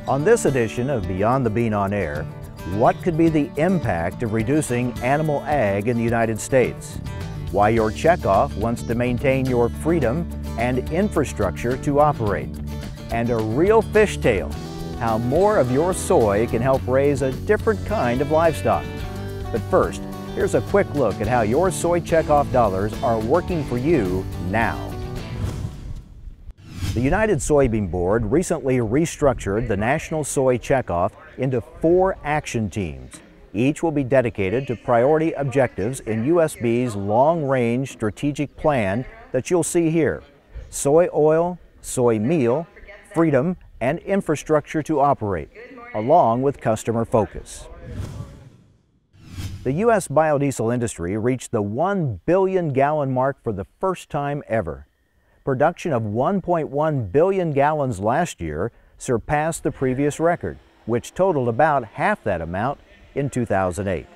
On this edition of Beyond the Bean on Air, what could be the impact of reducing animal ag in the United States? Why your checkoff wants to maintain your freedom and infrastructure to operate. And a real fishtail, how more of your soy can help raise a different kind of livestock. But first, here's a quick look at how your soy checkoff dollars are working for you now. The United Soybean Board recently restructured the National Soy Checkoff into 4 action teams. Each will be dedicated to priority objectives in USB's long-range strategic plan that you'll see here: soy oil, soy meal, freedom, and infrastructure to operate, along with customer focus. The U.S. biodiesel industry reached the 1 billion gallon mark for the first time ever. Production of 1.1 billion gallons last year surpassed the previous record, which totaled about half that amount in 2008.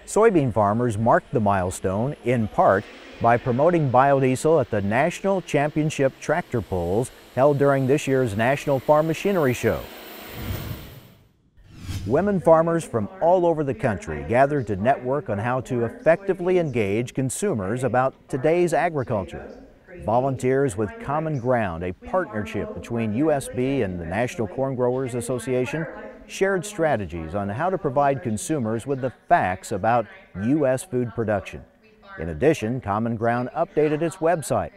Soybean farmers marked the milestone in part by promoting biodiesel at the National Championship Tractor Pulls held during this year's National Farm Machinery Show. Women farmers from all over the country gathered to network on how to effectively engage consumers about today's agriculture. Volunteers with Common Ground, a partnership between USB and the National Corn Growers Association, shared strategies on how to provide consumers with the facts about U.S. food production. In addition, Common Ground updated its website.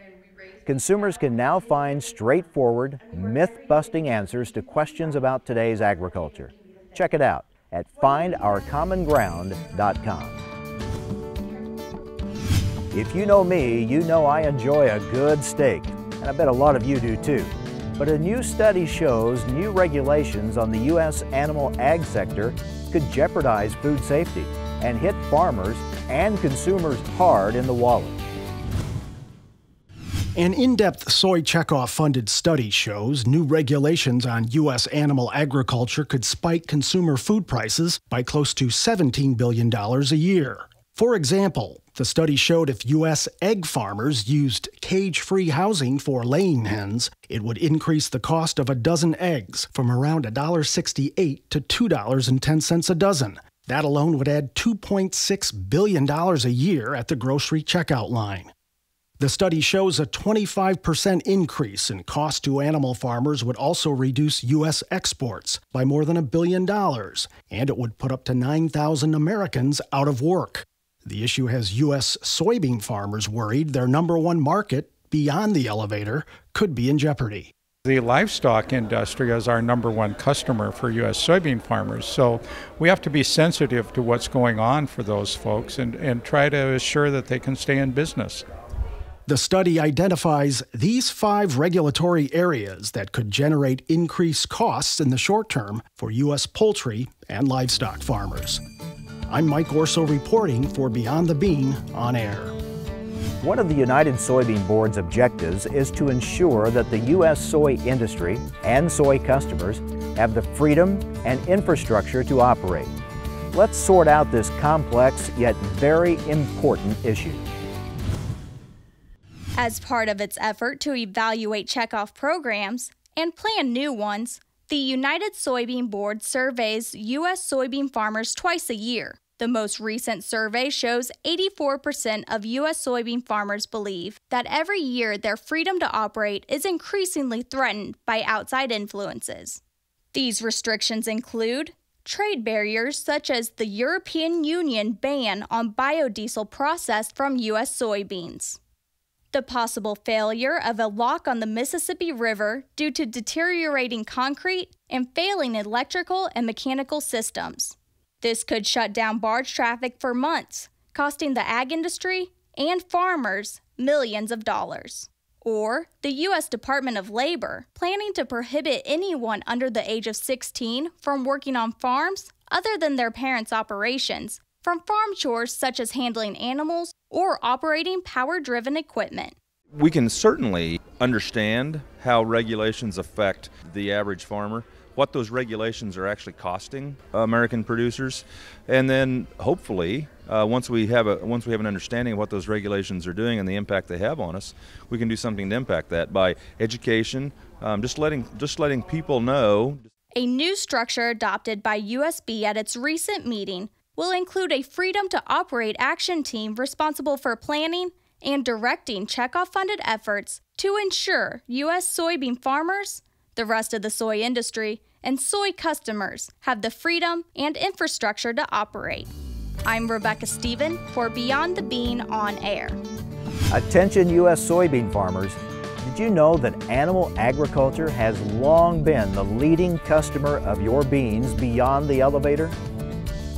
Consumers can now find straightforward, myth-busting answers to questions about today's agriculture. Check it out at findourcommonground.com. If you know me, you know I enjoy a good steak, and I bet a lot of you do too. But a new study shows new regulations on the U.S. animal ag sector could jeopardize food safety and hit farmers and consumers hard in the wallet. An in-depth Soy Checkoff-funded study shows new regulations on U.S. animal agriculture could spike consumer food prices by close to $17 billion a year. For example, the study showed if U.S. egg farmers used cage-free housing for laying hens, it would increase the cost of a dozen eggs from around $1.68 to $2.10 a dozen. That alone would add $2.6 billion a year at the grocery checkout line. The study shows a 25% increase in cost to animal farmers would also reduce U.S. exports by more than $1 billion, and it would put up to 9,000 Americans out of work. The issue has U.S. soybean farmers worried their #1 market, beyond the elevator, could be in jeopardy. The livestock industry is our #1 customer for U.S. soybean farmers, so we have to be sensitive to what's going on for those folks and try to assure that they can stay in business. The study identifies these 5 regulatory areas that could generate increased costs in the short term for U.S. poultry and livestock farmers. I'm Mike Orso reporting for Beyond the Bean on Air. One of the United Soybean Board's objectives is to ensure that the U.S. soy industry and soy customers have the freedom and infrastructure to operate. Let's sort out this complex yet very important issue. As part of its effort to evaluate checkoff programs and plan new ones, the United Soybean Board surveys U.S. soybean farmers twice a year. The most recent survey shows 84% of U.S. soybean farmers believe that every year their freedom to operate is increasingly threatened by outside influences. These restrictions include trade barriers such as the European Union ban on biodiesel processed from U.S. soybeans, the possible failure of a lock on the Mississippi River due to deteriorating concrete and failing electrical and mechanical systems. This could shut down barge traffic for months, costing the ag industry and farmers millions of dollars. Or the U.S. Department of Labor planning to prohibit anyone under the age of 16 from working on farms other than their parents' operations, from farm chores such as handling animals or operating power-driven equipment. We can certainly understand how regulations affect the average farmer, what those regulations are actually costing American producers, and then hopefully once we have an understanding of what those regulations are doing and the impact they have on us, we can do something to impact that by education, just letting people know. A new structure adopted by USB at its recent meeting will include a Freedom to Operate action team responsible for planning and directing checkoff-funded efforts to ensure U.S. soybean farmers, the rest of the soy industry, and soy customers have the freedom and infrastructure to operate. I'm Rebecca Stephen for Beyond the Bean on Air. Attention U.S. soybean farmers, did you know that animal agriculture has long been the leading customer of your beans beyond the elevator?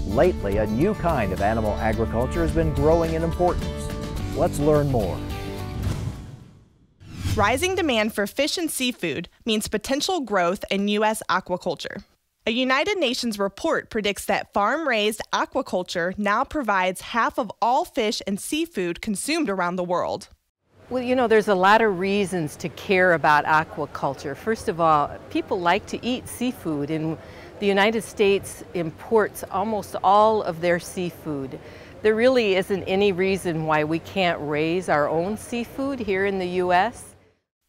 Lately, a new kind of animal agriculture has been growing in importance. Let's learn more. Rising demand for fish and seafood means potential growth in U.S. aquaculture. A United Nations report predicts that farm-raised aquaculture now provides half of all fish and seafood consumed around the world. Well, you know, there's a lot of reasons to care about aquaculture. First of all, people like to eat seafood, and the United States imports almost all of their seafood. There really isn't any reason why we can't raise our own seafood here in the U.S.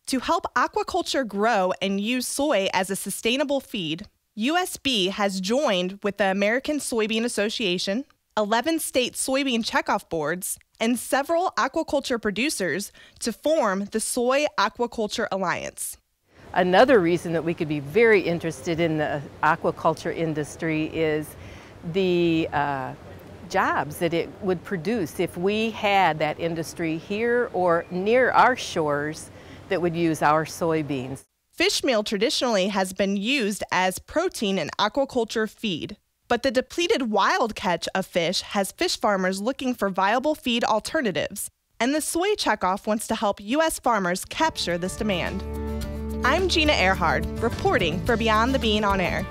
To help aquaculture grow and use soy as a sustainable feed, USB has joined with the American Soybean Association, 11 state soybean checkoff boards, and several aquaculture producers to form the Soy Aquaculture Alliance. Another reason that we could be very interested in the aquaculture industry is the jobs that it would produce if we had that industry here or near our shores that would use our soybeans. Fish meal traditionally has been used as protein in aquaculture feed, but the depleted wild catch of fish has fish farmers looking for viable feed alternatives, and the Soy Checkoff wants to help U.S. farmers capture this demand. I'm Gina Earhard, reporting for Beyond the Bean on Air.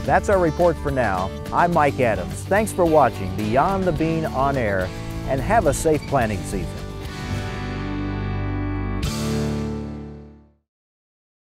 That's our report for now. I'm Mike Adams. Thanks for watching Beyond the Bean on Air, and have a safe planting season.